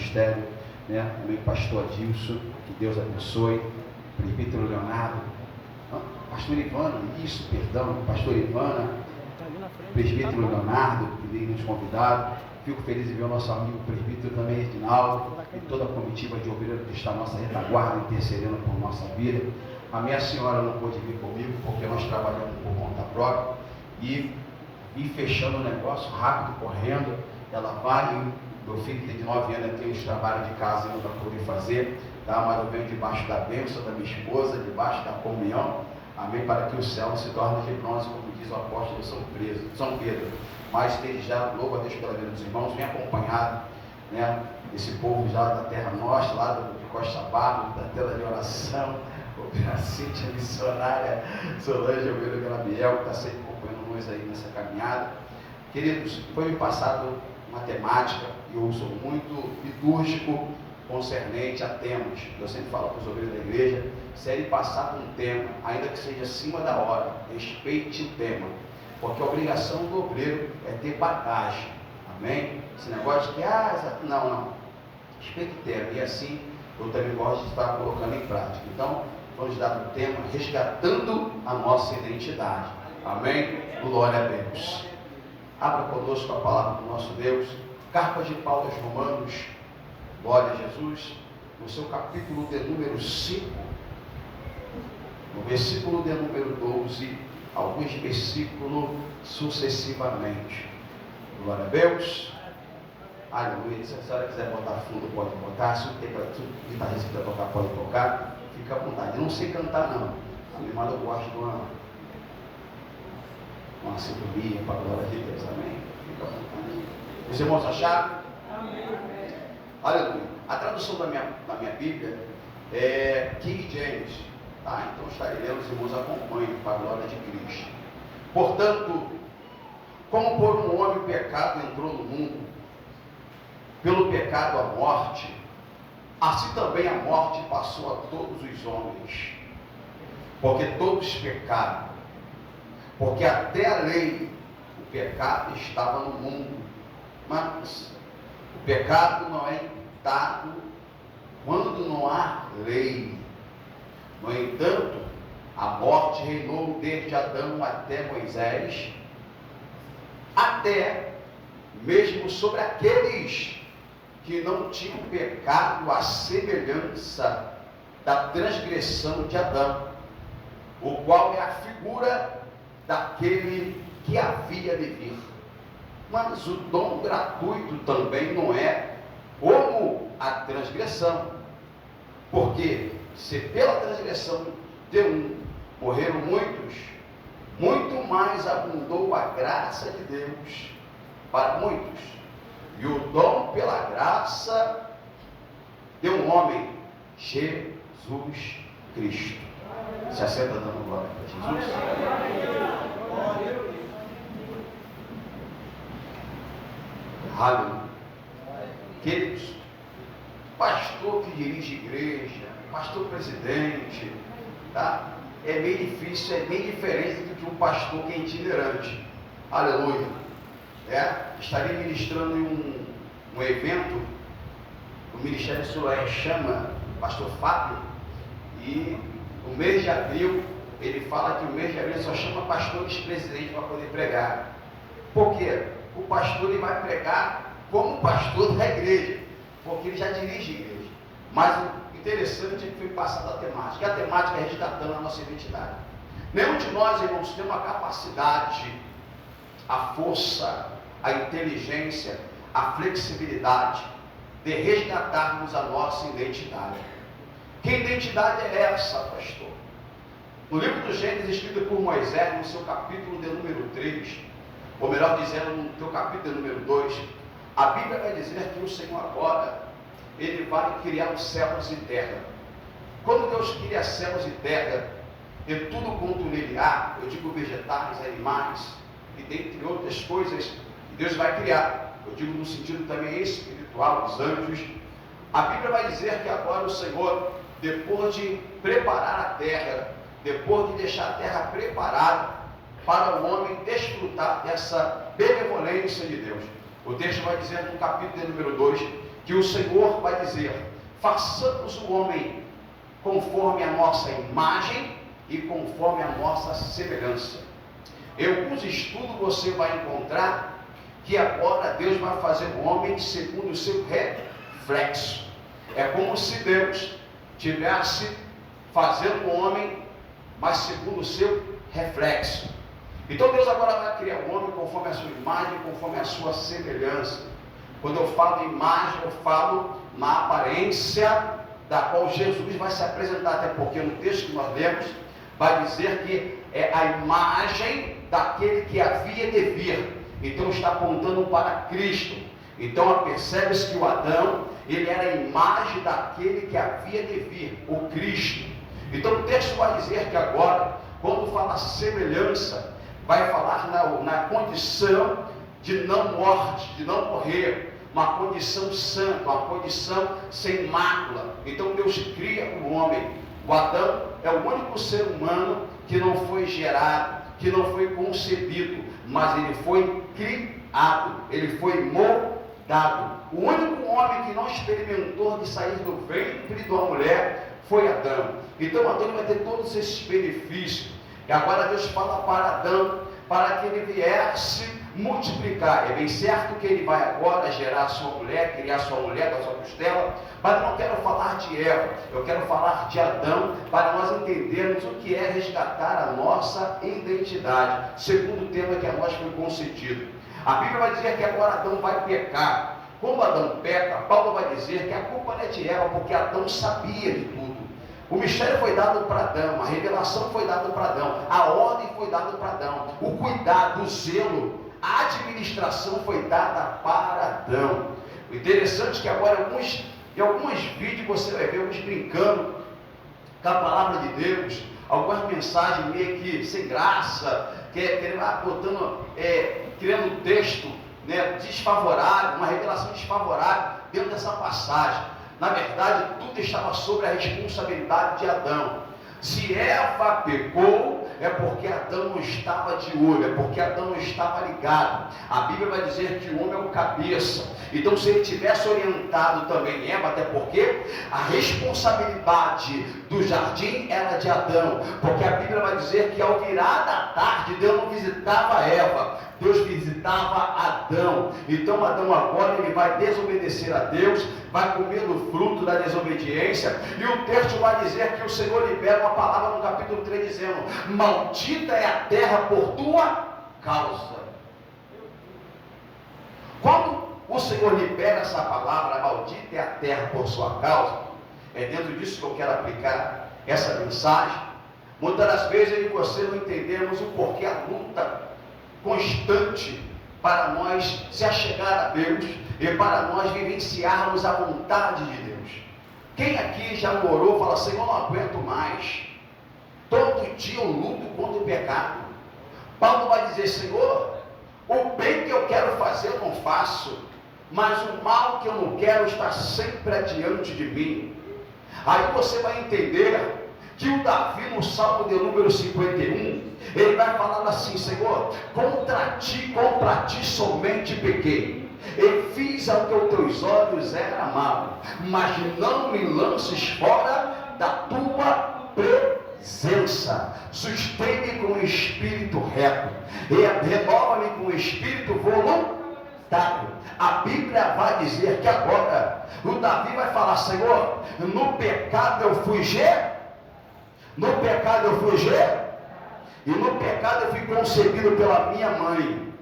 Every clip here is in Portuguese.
ministério, né? Também pastor Adilson, que Deus abençoe, presbítero Leonardo, pastor Ivana, pastor Ivana, presbítero Leonardo, que veio nos convidar. Fico feliz em ver o nosso amigo presbítero também, Edinaldo, e toda a comitiva de obreiro que está à nossa retaguarda, intercedendo por nossa vida. A minha senhora não pôde vir comigo, porque nós trabalhamos por conta própria, e fechando o negócio, rápido, correndo. Ela vai, meu filho tem 9 anos, tem os trabalhos de casa ainda para poder fazer, tá? Mas eu venho debaixo da bênção da minha esposa, debaixo da comunhão, amém, para que o céu se torne de bronze, como diz o apóstolo São Pedro. Mas desde já, louvo a Deus pela vida dos irmãos, vem acompanhado, né, esse povo já da terra nossa, lá de Costa Barro, da tela de oração, a Cíntia missionária, Solange Almeida Gabriel, que está sempre acompanhando nós aí nessa caminhada. Queridos, foi me passado uma temática, e eu sou muito litúrgico concernente a temas. Eu sempre falo para os obreiros da igreja, se ele passar por um tema, ainda que seja acima da hora, respeite o tema, porque a obrigação do obreiro é ter bagagem, amém? Esse negócio de que, não, respeite o tema, e assim eu também gosto de estar colocando em prática. Então, vamos dar o tema, resgatando a nossa identidade, amém? Glória a Deus. Abra conosco a palavra do nosso Deus, Carta de Paulo aos Romanos, glória a Jesus, no seu capítulo de número 5, no versículo de número 12, alguns versículos sucessivamente. Glória a Deus. Aleluia. Se a senhora quiser botar fundo, pode botar. Se o guitarrista quiser tocar, pode tocar. Fica à vontade. Eu não sei cantar, não. Mas eu gosto de uma sintonia para a glória de Deus. Amém? Fica à vontade. Os irmãos acharam? Amém. Aleluia. A tradução da minha Bíblia é King James. Tá? Então estarei lendo, os irmãos acompanhem para a glória de Cristo. Portanto, como por um homem o pecado entrou no mundo, pelo pecado a morte, assim também a morte passou a todos os homens, porque todos pecaram, porque até a lei, o pecado estava no mundo, mas o pecado não é imputado quando não há lei. No entanto, a morte reinou desde Adão até Moisés, até mesmo sobre aqueles que não tinham pecado à semelhança da transgressão de Adão, o qual é a figura daquele que havia de vir. Mas o dom gratuito também não é como a transgressão, porque se pela transgressão de um morreram muitos, muito mais abundou a graça de Deus para muitos, e o dom pela graça de um homem, Jesus Cristo. Se assenta dando glória para Jesus. Aleluia. Queridos, pastor que dirige igreja, pastor presidente, tá? É meio difícil, é bem diferente do que um pastor que é itinerante. Aleluia. Estaria ministrando em um evento, o Ministério Solar chama o pastor Fábio, e no mês de abril, ele fala que o mês de abril só chama pastores presidentes para poder pregar. Por quê? O pastor ele vai pregar como pastor da igreja, porque ele já dirige a igreja. Mas o interessante é que foi passada a temática. E a temática é resgatando a nossa identidade. Nenhum de nós, irmãos, tem uma capacidade, a força, a inteligência, a flexibilidade de resgatarmos a nossa identidade. Que identidade é essa, pastor? No livro do Gênesis, escrito por Moisés, no seu capítulo de número 3, ou melhor dizendo, no seu capítulo de número 2, a Bíblia vai dizer que o Senhor agora, ele vai criar os céus e terra. Quando Deus cria céus e terra, e tudo quanto nele há, eu digo vegetais, animais, e dentre outras coisas, Deus vai criar, eu digo no sentido também espiritual, os anjos. A Bíblia vai dizer que agora o Senhor, depois de preparar a terra, depois de deixar a terra preparada para o homem desfrutar dessa benevolência de Deus, o texto vai dizer no capítulo número 2, que o Senhor vai dizer: façamos o homem conforme a nossa imagem e conforme a nossa semelhança. Em alguns estudos você vai encontrar que agora Deus vai fazer o homem segundo o seu reflexo. É como se Deus tivesse fazendo o homem, mas segundo o seu reflexo. Então Deus agora vai criar o homem conforme a sua imagem, conforme a sua semelhança. Quando eu falo em imagem, eu falo na aparência da qual Jesus vai se apresentar, até porque no texto que nós lemos, vai dizer que é a imagem daquele que havia de vir. Então está apontando para Cristo. Então percebe-se que o Adão, ele era a imagem daquele que havia de vir, o Cristo. Então o texto vai dizer que agora, quando fala semelhança, vai falar na condição de não morte, de não morrer, uma condição santa, uma condição sem mácula. Então Deus cria o homem. O Adão é o único ser humano que não foi gerado, que não foi concebido, mas ele foi criado, ele foi moldado. O único homem que não experimentou de sair do ventre de uma mulher foi Adão. Então Adão vai ter todos esses benefícios. E agora Deus fala para Adão, para que ele viesse multiplicar. É bem certo que ele vai agora gerar sua mulher, criar sua mulher da sua costela, mas eu não quero falar de Eva, eu quero falar de Adão, para nós entendermos o que é resgatar a nossa identidade, segundo o tema que a nós foi concedido. A Bíblia vai dizer que agora Adão vai pecar. Como Adão peca, Paulo vai dizer que a culpa não é de Eva, porque Adão sabia de tudo. O mistério foi dado para Adão, a revelação foi dada para Adão, a ordem foi dada para Adão, o cuidado, o zelo, a administração foi dada para Adão. O interessante é que agora em alguns vídeos você vai ver uns brincando com a palavra de Deus, algumas mensagens meio que sem graça, criando um texto, né, desfavorável, uma revelação desfavorável dentro dessa passagem. Na verdade, tudo estava sobre a responsabilidade de Adão. Se Eva pecou, é porque Adão não estava de olho, é porque Adão não estava ligado. A Bíblia vai dizer que o homem é o cabeça. Então, se ele tivesse orientado também Eva, até porque a responsabilidade do jardim era de Adão, porque a Bíblia vai dizer que ao virar da tarde, Deus não visitava Eva, Deus visitava Adão. Então Adão agora ele vai desobedecer a Deus, vai comer do fruto da desobediência, e o texto vai dizer que o Senhor libera uma palavra no capítulo 3 dizendo: maldita é a terra por tua causa. Quando o Senhor libera essa palavra, maldita é a terra por sua causa, é dentro disso que eu quero aplicar essa mensagem. Muitas das vezes eu e você não entendemos o porquê a luta constante para nós se achegar a Deus e para nós vivenciarmos a vontade de Deus. Quem aqui já orou e fala: Senhor, não aguento mais, todo dia eu luto contra o pecado? Paulo vai dizer: Senhor, o bem que eu quero fazer eu não faço, mas o mal que eu não quero está sempre adiante de mim. Aí você vai entender que o Davi, no Salmo de número 51, ele vai falar assim: Senhor, contra ti somente pequei, e fiz ao que os teus olhos era mal, mas não me lances fora da tua presença. Sustém-me com o espírito reto, e renova-me com o espírito voluntário. A Bíblia vai dizer que agora o Davi vai falar: Senhor, no pecado eu fui no pecado eu fui e no pecado eu fui concebido pela minha mãe.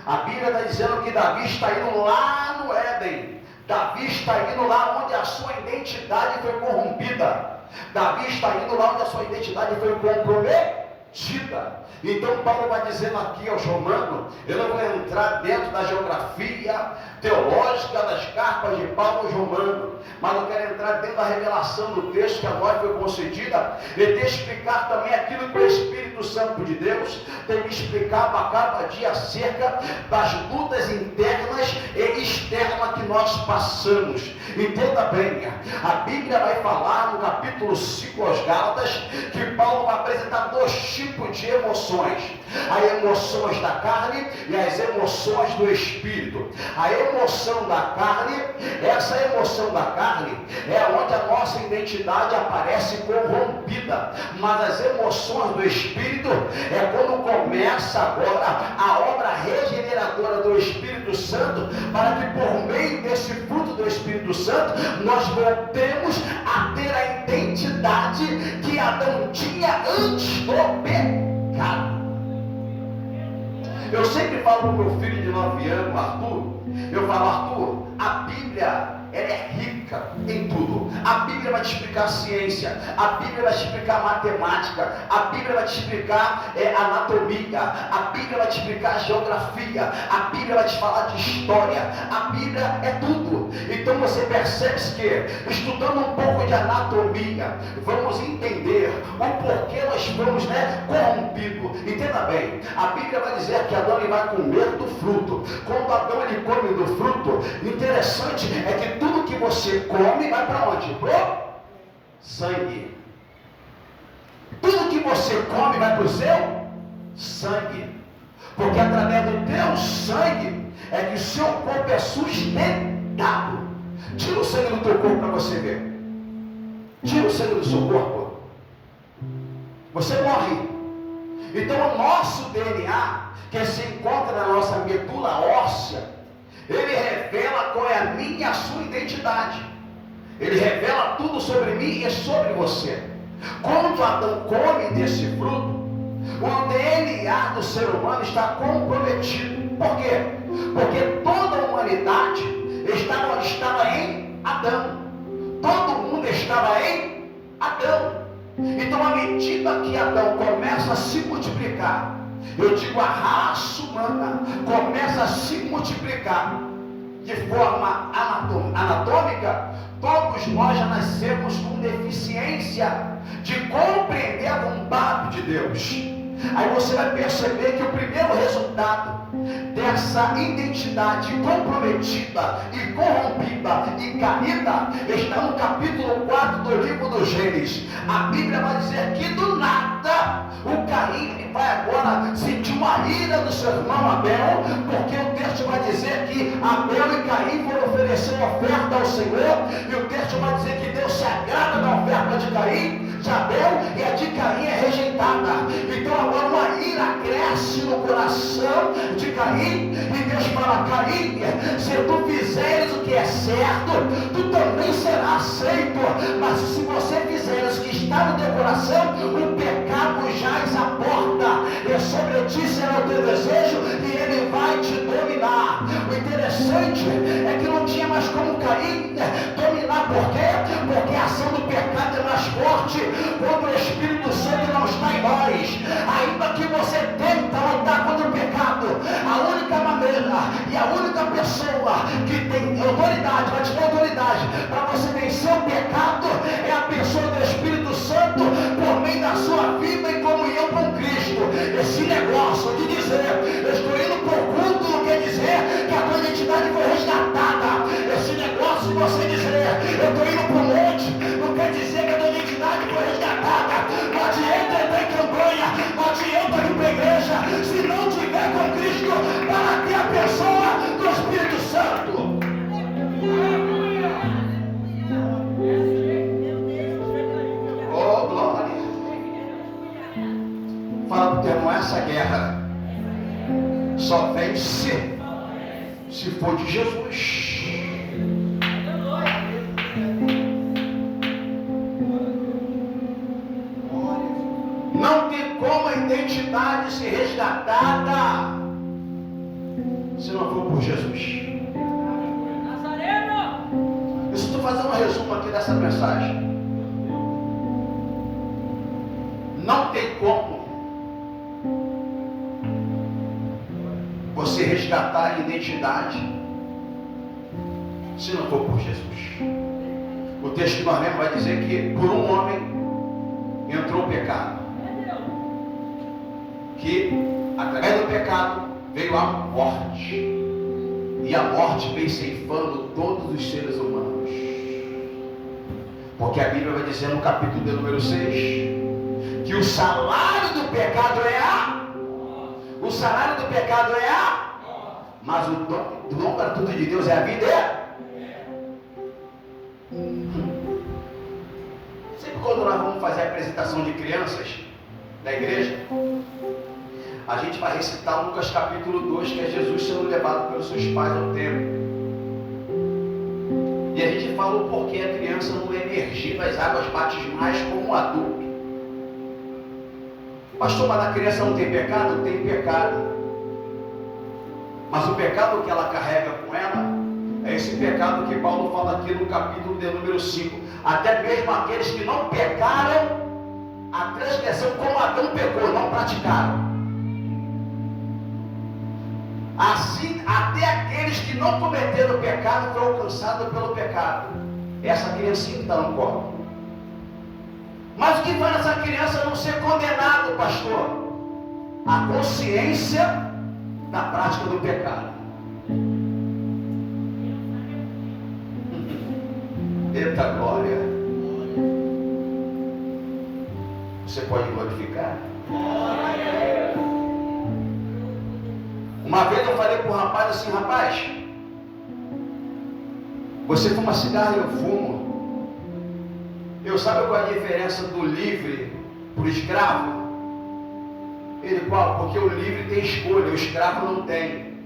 A Bíblia está dizendo que Davi está indo lá no Éden. Davi está indo lá onde a sua identidade foi corrompida. Davi está indo lá onde a sua identidade foi comprometida. Então Paulo vai dizendo aqui aos romanos, eu não vou entrar dentro da geografia teológica das cartas de Paulo aos romanos, mas eu quero entrar dentro da revelação do texto que a nós foi concedida e te explicar também aquilo que o Espírito Santo de Deus tem me explicado a cada dia acerca das lutas internas e externas que nós passamos. Entenda bem, a Bíblia vai falar no capítulo 5 aos Gálatas que Paulo vai apresentar dois tipos tipos de emoções. Há emoções da carne e as emoções do espírito. A emoção da carne, essa emoção da carne é onde a nossa identidade aparece corrompida. Mas as emoções do espírito é quando começa agora a obra regeneradora do Espírito Santo, para que por meio desse fruto do Espírito Santo nós voltemos a ter a identidade que Adão tinha antes do pecado. Eu sempre falo para o meu filho de 9 anos, Arthur, eu falo, Arthur, a Bíblia, ela é rica em tudo. A Bíblia vai te explicar a ciência, a Bíblia vai te explicar a matemática, a Bíblia vai te explicar anatomia, a Bíblia vai te explicar a geografia, a Bíblia vai te falar de história, a Bíblia é tudo. Então você percebe que, estudando um pouco de anatomia, vamos entender o porquê nós fomos corrompidos. Entenda bem, a Bíblia vai dizer que Adão ele vai comer do fruto. Quando Adão ele come do fruto, interessante é que tudo que você come vai para onde? Pro sangue. Tudo que você come vai para o seu sangue. Porque através do teu sangue é que o seu corpo é sustentado. Tira o sangue do teu corpo para você ver. Tira o sangue do seu corpo, você morre. Então o nosso DNA, que se encontra na nossa medula óssea, ele revela qual é a minha e a sua identidade. Ele revela tudo sobre mim e sobre você. Quando Adão come desse fruto, o DNA do ser humano está comprometido. Por quê? Porque toda a humanidade estava onde estava em Adão. Todo mundo estava em Adão. Então, à medida que Adão começa a se multiplicar, eu digo, a raça humana começa a se multiplicar de forma anatômica, todos nós já nascemos com deficiência de compreender a vontade de Deus. Aí você vai perceber que o primeiro resultado dessa identidade comprometida e corrompida e caída está no capítulo 4 do livro do Gênesis. A Bíblia vai dizer que do nada o Caim vai agora sentir uma ira do seu irmão Abel, porque o texto vai dizer que Abel e Caim foram oferecer uma oferta ao Senhor, e o texto vai dizer que Deus se agrada da oferta de Caim, de Abel, e a de Caim é rejeitada. Então agora uma ira cresce no coração de Caim, e Deus fala: Caim, se tu fizeres o que é certo, tu também serás aceito, mas se você fizeres o que está no teu coração, o pecado jaz à porta, e sobre ti será o teu desejo, e ele vai te dominar. O interessante é que não tinha mais como Caim dominar. Por quê? Porque a ação do pecado é mais forte quando o Espírito Santo não está em nós. Ainda que você tenta lutar contra o pecado, a única maneira e a única pessoa que tem autoridade, vai te dar autoridade para você vencer o pecado, é a pessoa do Espírito Santo, por meio da sua vida em comunhão com Cristo. Esse negócio de dizer, eu estou indo para o culto, não quer dizer que a tua identidade foi resgatada. Esse negócio de você dizer, eu estou indo para o monte, não quer dizer que a tua identidade foi resgatada. Não adianta entrar em campanha, não adianta ir para a igreja, se não tiver com Cristo, para ter a pessoa do Espírito Santo. Oh, glória. Fala para o teu irmão, essa guerra só vence se for de Jesus. Não tem como a identidade ser resgatada se não for por Jesus. Eu estou fazendo um resumo aqui dessa mensagem. Não tem como você resgatar a identidade se não for por Jesus. O texto que nós lemos vai dizer que por um homem entrou o pecado, que através do pecado veio a morte, e a morte veio ceifando todos os seres humanos. Porque a Bíblia vai dizer no capítulo de número 6 que o salário do pecado é o salário do pecado é mas o dom gratuito de Deus é a vida Sempre quando nós vamos fazer a apresentação de crianças da igreja, a gente vai recitar Lucas capítulo 2, que é Jesus sendo levado pelos seus pais ao templo. E a gente fala o porquê a criança não emergiu das águas batismais como um adulto. Pastor, mas a criança não tem pecado? Tem pecado. Mas o pecado que ela carrega com ela é esse pecado que Paulo fala aqui no capítulo de número 5. Até mesmo aqueles que não pecaram a transgressão como Adão pecou, não praticaram. Assim, até aqueles que não cometeram pecado foram alcançados pelo pecado. Essa criancinha que está no colo. Mas o que faz essa criança não ser condenada, pastor? A consciência da prática do pecado. Eita glória. Você pode glorificar? Uma vez eu falei para o rapaz assim: rapaz, você fuma cigarro e eu fumo. Eu sabe qual é a diferença do livre para o escravo? Ele, qual? Porque o livre tem escolha, o escravo não tem.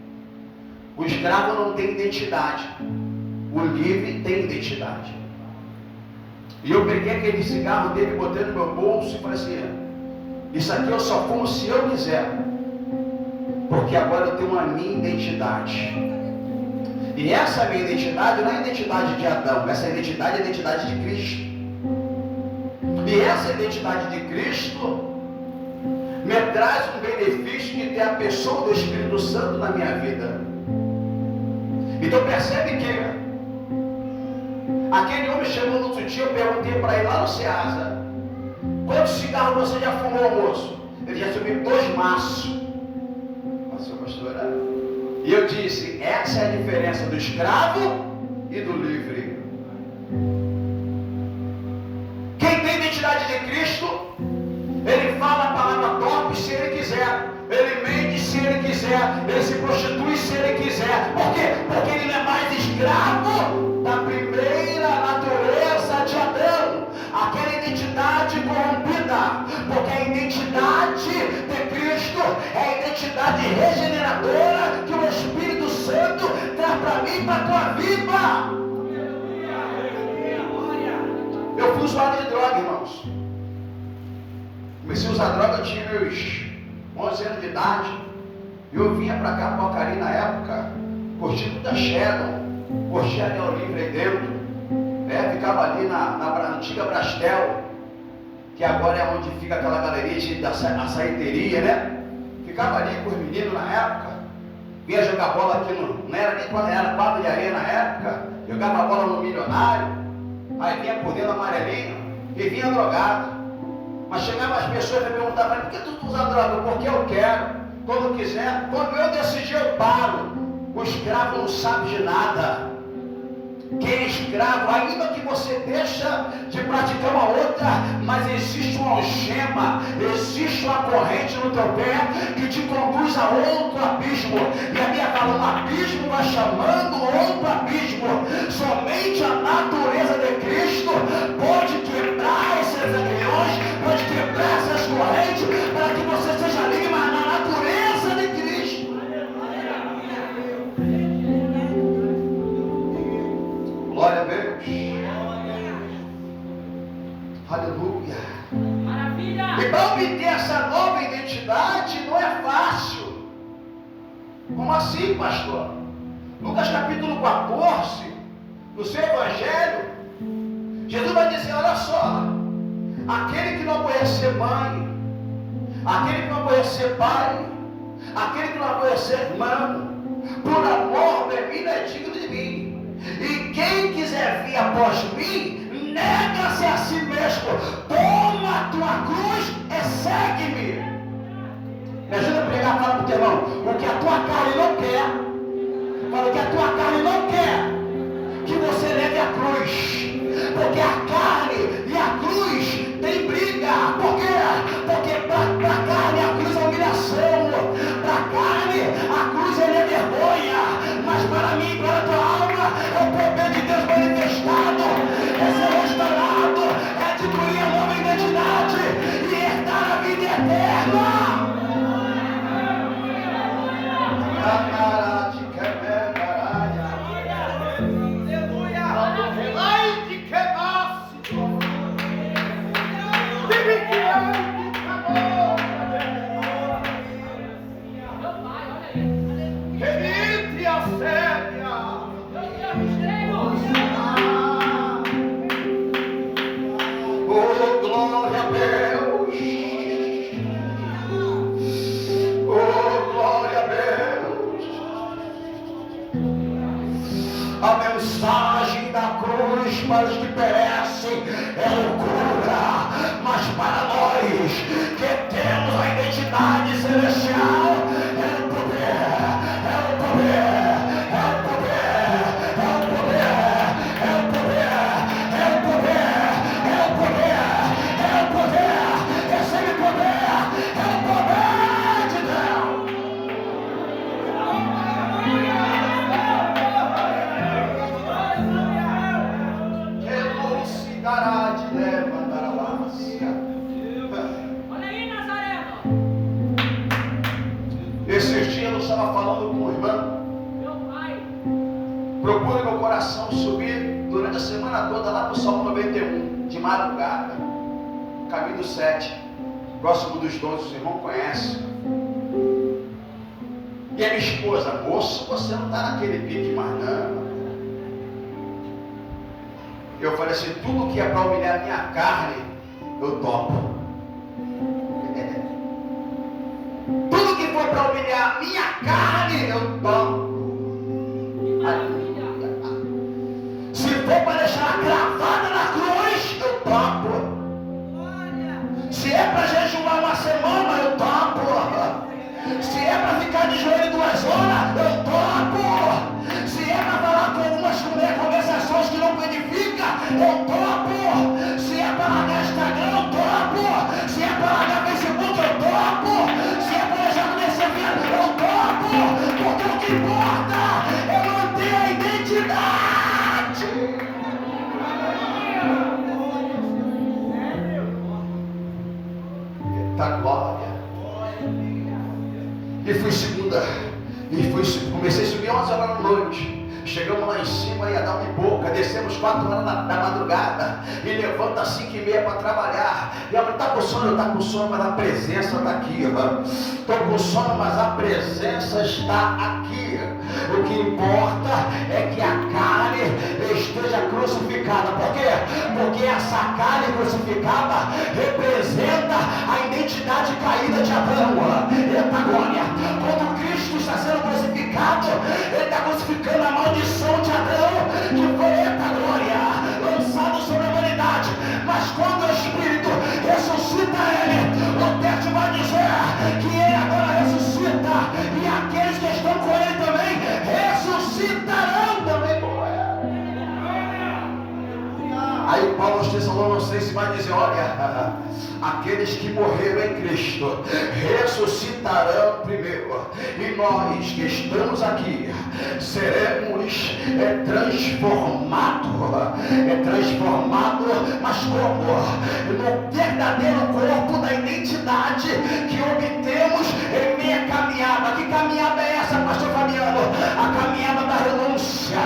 O escravo não tem identidade. O livre tem identidade. E eu peguei aquele cigarro dele, botei no meu bolso e falei assim: isso aqui eu só fumo se eu quiser, porque agora eu tenho uma minha identidade. E essa minha identidade não é a identidade de Adão, essa identidade é a identidade de Cristo. E essa identidade de Cristo me traz um benefício de ter a pessoa do Espírito Santo na minha vida. Então percebe que aquele homem chegou no outro dia, eu perguntei para ele lá no Ceasa: quantos cigarros você já fumou, moço? Ele já subiu 2 maços. Nossa, pastora. E eu disse: essa é a diferença do escravo e do livre. Quem tem identidade de Cristo, ele fala a palavra top se ele quiser, ele mente se ele quiser, ele se prostitui se ele quiser. Por quê? Porque ele não é mais escravo da primeira natureza de Adão, aquela identidade corrompida. Porque a identidade de Cristo é a identidade regeneradora que o Espírito Santo traz para mim e para a tua vida. Eu fui usuário de droga, irmãos. Comecei a usar droga, eu tinha meus 11 anos de idade. Eu vinha para cá, para Alcari na época, curtindo da Shadow, curtia a Neo Livre aí dentro. Ficava ali na antiga Brastel, que agora é onde fica aquela galeria da saiteria, né? Ficava ali com os meninos na época. Vinha jogar bola aqui, não era nem quando era quadra de areia na época. Jogava bola no Milionário. Aí vinha por dentro amarelinho e vinha drogado. Mas chegavam as pessoas e me perguntavam: por que tu usa droga? Porque eu quero, quando eu quiser. Quando eu decidir, eu paro. O escravo não sabe de nada. Quem é escravo, ainda que você deixa de praticar uma outra, mas existe uma algema, existe uma corrente no teu pé que te conduz a outro abismo. E a minha fala: um abismo vai chamando outro abismo. Somente a natureza de Cristo pode quebrar esses aguilhões, pode quebrar essas correntes, para que você seja livre, mas na natureza de Cristo. Glória a Deus. Aleluia. Maravilha. E para obter essa nova identidade não é fácil. Como assim, pastor? Lucas capítulo 14, no seu evangelho, Jesus vai dizer: olha só, aquele que não conhecer mãe, aquele que não conhecer pai, aquele que não conhecer irmão, por amor de mim não é digno de mim. E quem quiser vir após mim, nega-se a si mesmo, toma a tua cruz e segue-me. Me ajuda a pregar, fala para o teu irmão: o que a tua carne não quer, fala: o que a tua carne não quer, que você leve a cruz. Porque a carne e a cruz tem briga. Por quê? olhos que perecem é loucura, mas para nós que temos a identidade celestial é o poder, é o poder, é o poder, é o poder, é o poder, é o poder, é o poder, é o poder, recebe poder, é o poder de Deus. Elucidará de levantar a bacia. Olha aí, Nazareno. Esses dias eu estava falando com o irmão. Meu pai. Procure meu coração subir durante a semana toda lá para o Salmo 91, de madrugada, caminho do 7, próximo dos 12, os irmãos conhecem. E a minha esposa, moço, você não está naquele pique mais não. Eu falei assim, tudo que é para humilhar a minha carne, eu topo. Tudo que for para humilhar a minha carne, eu topo. Se for para deixar ela cravada na cruz, eu topo. Se é para jejuar uma semana, eu topo. Se é para ficar de joelho 2 horas, eu topo. Se é para falar com algumas conversações que não edificam, eu topo. Se é para largar Instagram, eu topo. Se é para largar Facebook, eu topo. Se é para deixar conhecer vida, eu topo. Porque o que importa é manter a identidade. Eita glória. E fui segunda. Comecei a subir 11 horas da noite. Chegamos lá em cima, ia dar 1h pouca. Descemos 4 horas da madrugada. E levanta às 5h30 para trabalhar. E ela está com sono, está com sono, mas a presença está aqui. Estou com sono, mas a presença está aqui. O que importa é que a carne esteja crucificada. Por quê? Porque essa carne crucificada representa a identidade caída de Adão. Eita glória! Quando Cristo está sendo crucificado, ele está crucificando a maldição de Adão, que foi, eita glória, lançado sobre a humanidade. Mas quando o Espírito ressuscita ele, o texto vai dizer que ele agora ressuscita, e aqueles que estão com ele também ressuscitarão também com ele. Aí Paulo aos Tessalonicenses vai dizer, olha, aqueles que morreram em Cristo ressuscitarão primeiro, e nós que estamos aqui seremos transformados, mas como? No verdadeiro corpo da identidade que obtemos em minha caminhada. Que caminhada é essa, pastor Fabiano? A caminhada da renúncia,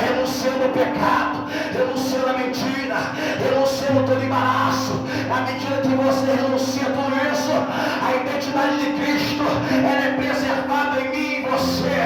renunciando ao pecado, renunciando à mentira, renunciando todo embaraço. À medida que você renuncia tudo isso, a identidade de Cristo, ela é preservada em mim e em você.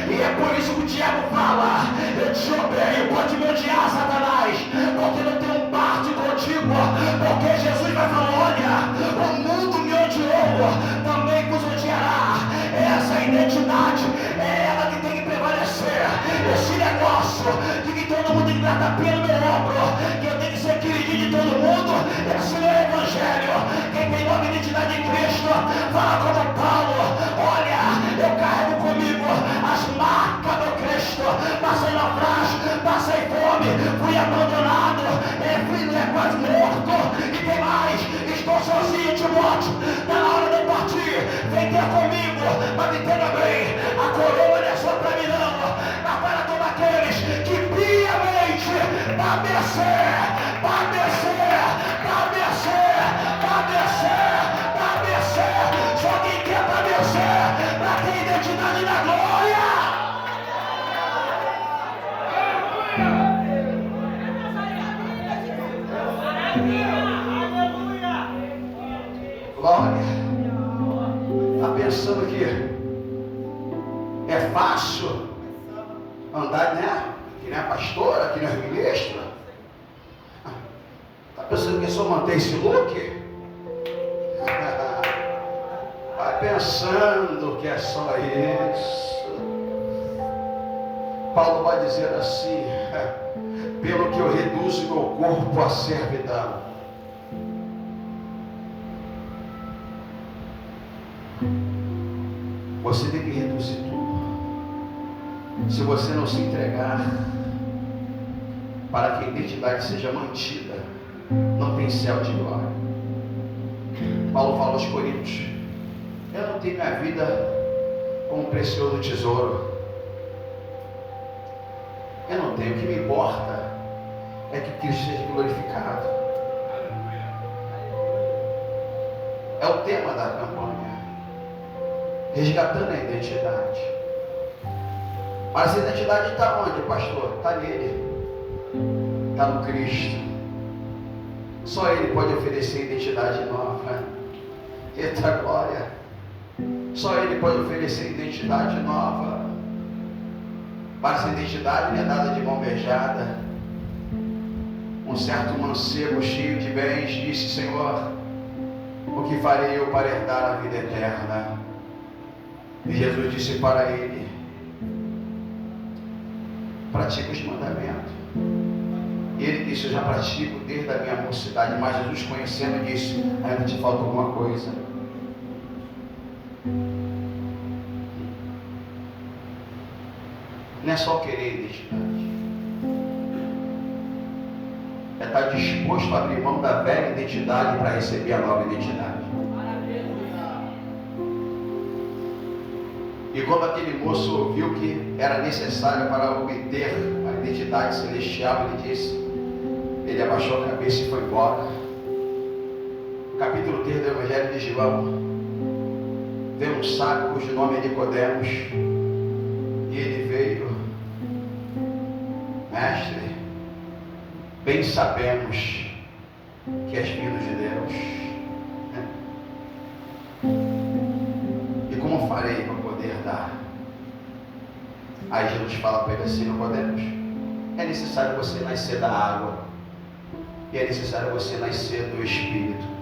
E é por isso que o diabo fala, eu te odeio, pode me odiar, Satanás, porque não tem parte contigo. Porque Jesus vai falar, olha, o mundo me odiou, também vos odiará. Essa identidade é ela que tem que prevalecer. Esse negócio de que todo mundo tem que dar tapinha no meu ombro, que eu tenho que ser queridinho de todo mundo, esse não é evangelho. Quem tem nova identidade em Cristo, fala como Paulo, olha, eu carrego comigo as marcas do Cristo. Passei naufrágio, passei fome, fui abandonado, fui quase morto, e tem mais, estou sozinho, Timóteo, está na hora de eu partir, vem ter comigo, mas entenda bem, a coroa não é só para mim não, mas para todos aqueles que piamente padecer, só quem quer padecer, para ter identidade na glória. Glória. Está pensando que é fácil andar, né? Que nem a pastora, que nem a ministra? Está pensando que é só manter esse look? Vai pensando que é só isso. Paulo vai dizer assim, pelo que eu reduzo meu corpo à servidão. Você tem que reduzir tudo. Se você não se entregar para que a identidade seja mantida, não tem céu de glória. Paulo fala aos Coríntios: eu não tenho minha vida como um precioso tesouro. Eu não tenho. O que me importa é que Cristo seja glorificado. É o tema da campanha. Resgatando a identidade. Mas a identidade está onde, pastor? Está nele. Está no Cristo. Só Ele pode oferecer identidade nova. Eita glória. Só Ele pode oferecer identidade nova. Mas essa identidade não é dada de mão beijada. Um certo mancebo cheio de bens disse: Senhor, o que farei eu para herdar a vida eterna? E Jesus disse para ele: pratica os mandamentos. E ele disse: eu já pratico desde a minha mocidade. Mas Jesus, conhecendo, disse: ainda te falta alguma coisa. Não é só querer identidade, é estar disposto a abrir mão da velha identidade para receber a nova identidade. E quando aquele moço ouviu que era necessário para obter a identidade celestial, ele disse, ele abaixou a cabeça e foi embora. Capítulo 3 do Evangelho de João, vem um sábio cujo nome é Nicodemos, e ele veio: mestre, bem sabemos que és vindo de Deus, e como farei para poder dar? Aí Jesus fala para ele assim: Nicodemos, é necessário você nascer da água, e é necessário você nascer do Espírito.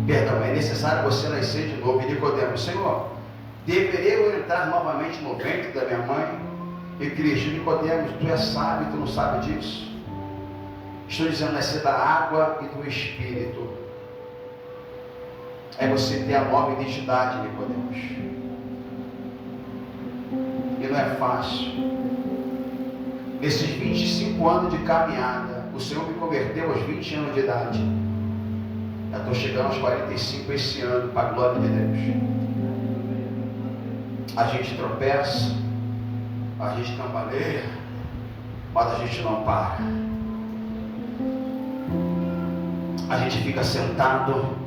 Perdão, é necessário você nascer de novo. E Nicodemos: Senhor, deveria eu entrar novamente no ventre da minha mãe? E Cristo: Nicodemos, tu és sábio, tu não sabes disso? Estou dizendo nascer da água e do Espírito. É você ter a nova identidade, Nicodemos. E não é fácil. Nesses 25 anos de caminhada, o Senhor me converteu aos 20 anos de idade. Eu estou chegando aos 45 esse ano, para a glória de Deus. A gente tropeça, a gente cambaleia, mas a gente não para. A gente fica sentado,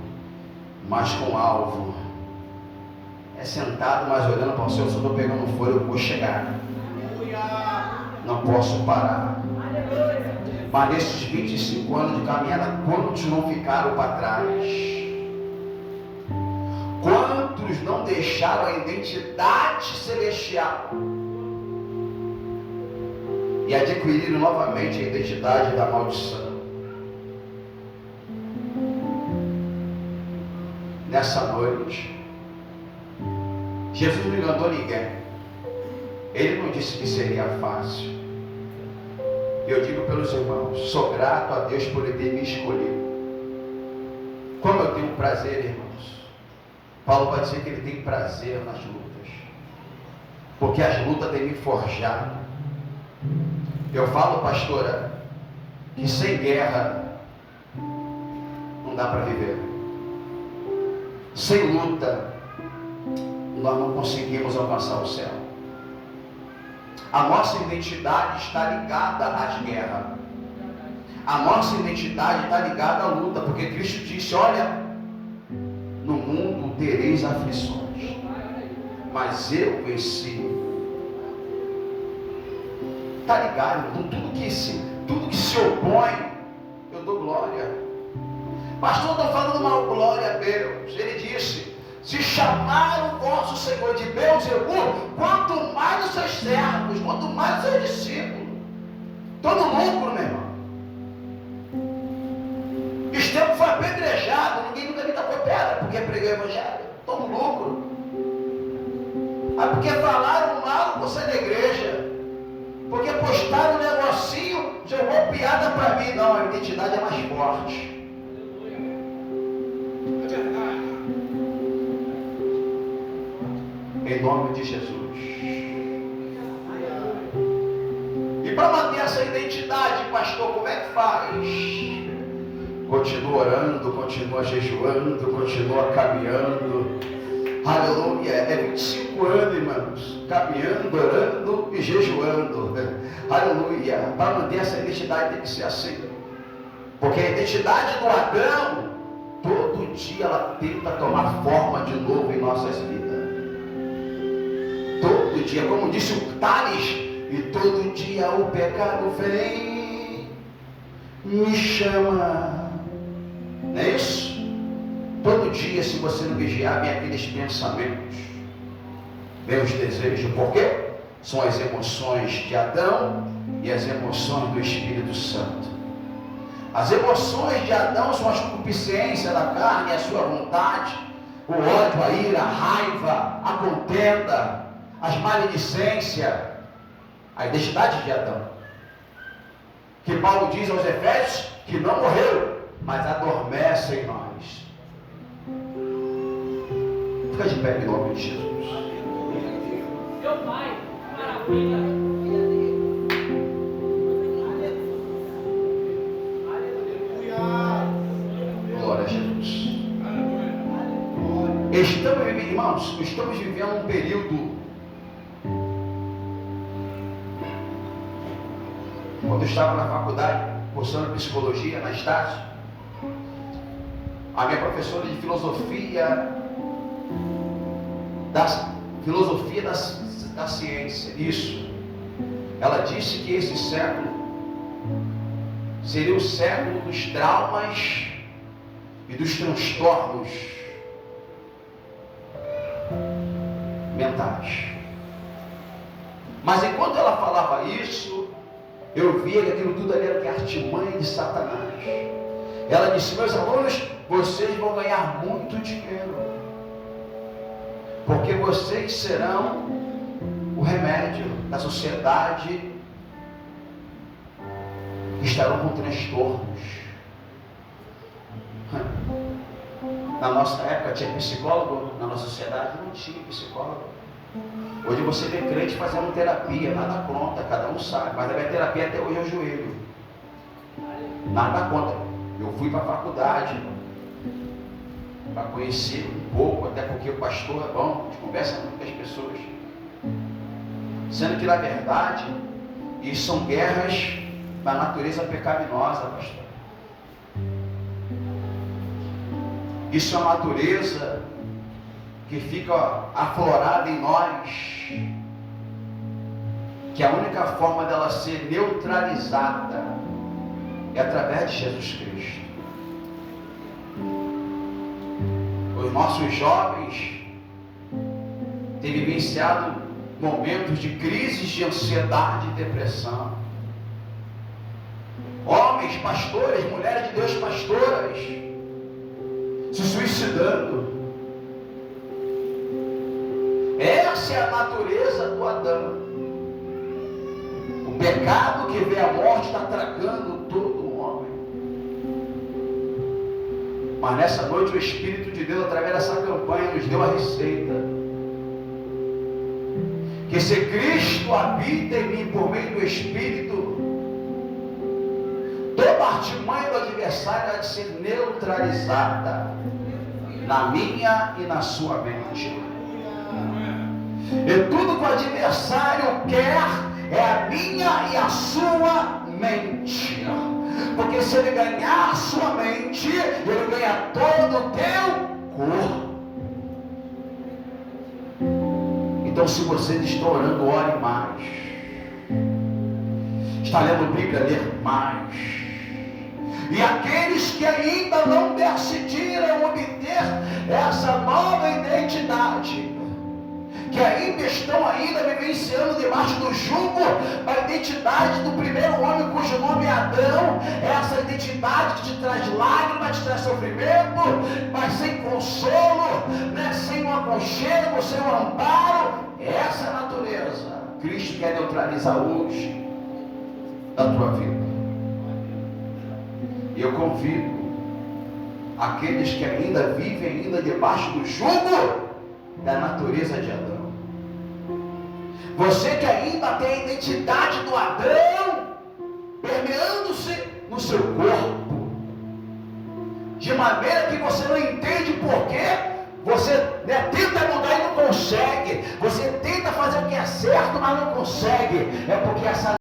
mas com alvo. É sentado, mas olhando para o Senhor: se eu estou pegando fôlego, eu vou chegar. Não posso parar. Mas nesses 25 anos de caminhada, quantos não ficaram para trás? Quantos não deixaram a identidade celestial e adquiriram novamente a identidade da maldição? Nessa noite, Jesus não enganou ninguém. Ele não disse que seria fácil. Eu digo pelos irmãos, sou grato a Deus por Ele ter me escolhido. Como eu tenho prazer, irmãos. Paulo vai dizer que ele tem prazer nas lutas, porque as lutas têm me forjado. Eu falo, pastora, que sem guerra não dá para viver. Sem luta nós não conseguimos alcançar o céu. A nossa identidade está ligada às guerras. A nossa identidade está ligada à luta, porque Cristo disse: olha, no mundo tereis aflições, mas eu venci. Está ligado? Então, tudo que se opõe, eu dou glória. Pastor, estou falando uma glória a Deus. Ele disse: se chamar o vosso Senhor de Beelzebul, quanto mais os seus servos, quanto mais os seus discípulos. Estou no lucro, meu irmão. Estevão foi apedrejado, ninguém nunca me tacou pedra porque preguei o Evangelho. Estou no lucro. Porque falaram mal você da igreja. postar um negocinho, jogou piada para mim. Não, a identidade é mais forte. Em nome de Jesus. E para manter essa identidade, pastor, como é que faz? Continua orando, continua jejuando, continua caminhando. Aleluia. É 25 anos, irmãos, caminhando, orando e jejuando. Aleluia. Para manter essa identidade tem que ser assim. Porque a identidade do Adão, todo dia ela tenta tomar forma de novo em nossas vidas. Todo dia, como disse o Tales, e todo dia o pecado vem, me chama. Não é isso? Todo dia, se você não vigiar, vem aqueles pensamentos, vem os desejos. Por quê? São as emoções de Adão e as emoções do Espírito Santo. As emoções de Adão são as concupiscências da carne, a sua vontade, o ódio, a ira, a raiva, a contenda, as maledicências, a identidade de Adão. Que Paulo diz aos Efésios que não morreu, mas adormece em nós. Fica de pé em nome de Jesus. Meu Pai, maravilha. Glória a Jesus. Estamos vivendo, irmãos, estamos vivendo um período. Quando eu estava na faculdade, cursando psicologia, na Estácio, a minha professora de filosofia da ciência, isso, ela disse que esse século seria o século dos traumas e dos transtornos mentais. Mas enquanto ela falava isso, eu via que aquilo tudo ali era artimanha de Satanás. Ela disse: meus alunos, vocês vão ganhar muito dinheiro, porque vocês serão o remédio da sociedade que estarão com transtornos. Na nossa época tinha psicólogo, na nossa sociedade não tinha psicólogo. Hoje você vê crente fazendo terapia, nada contra, cada um sabe, mas a minha terapia até hoje é o joelho. Nada contra. Eu fui para a faculdade para conhecer um pouco, até porque o pastor é bom, a gente conversa muito com as pessoas. Sendo que na verdade, isso são guerras da natureza pecaminosa, pastor. Isso é uma natureza que fica aflorada em nós, que a única forma dela ser neutralizada é através de Jesus Cristo. Os nossos jovens têm vivenciado momentos de crises de ansiedade e depressão. Homens, pastores, mulheres de Deus, pastoras, se suicidando. Essa é a natureza do Adão. O pecado que vê a morte está tragando todo o homem. Mas nessa noite o Espírito de Deus, através dessa campanha, nos deu a receita. Que se Cristo habita em mim por meio do Espírito, toda artimanha do adversário há de ser neutralizada na minha e na sua mente. E tudo que o adversário quer é a minha e a sua mente. Porque se ele ganhar a sua mente, ele ganha todo o teu corpo. Então, se vocês estão orando, ore mais. Está lendo Bíblia, ler mais. E aqueles que ainda não decidiram obter essa nova identidade, que ainda estão vivenciando debaixo do jugo da identidade do primeiro homem, cujo nome é Adão, essa identidade que te traz lágrimas, te traz sofrimento, mas sem consolo, né? Sem um aconchego, sem um amparo. Essa é a natureza. Cristo quer neutralizar hoje da tua vida. E eu convido aqueles que ainda vivem debaixo do jugo da natureza de Adão. Você que ainda tem a identidade do Adão permeando-se no seu corpo, de maneira que você não entende por quê. Você tenta mudar e não consegue. Você tenta fazer o que é certo, mas não consegue. É porque essa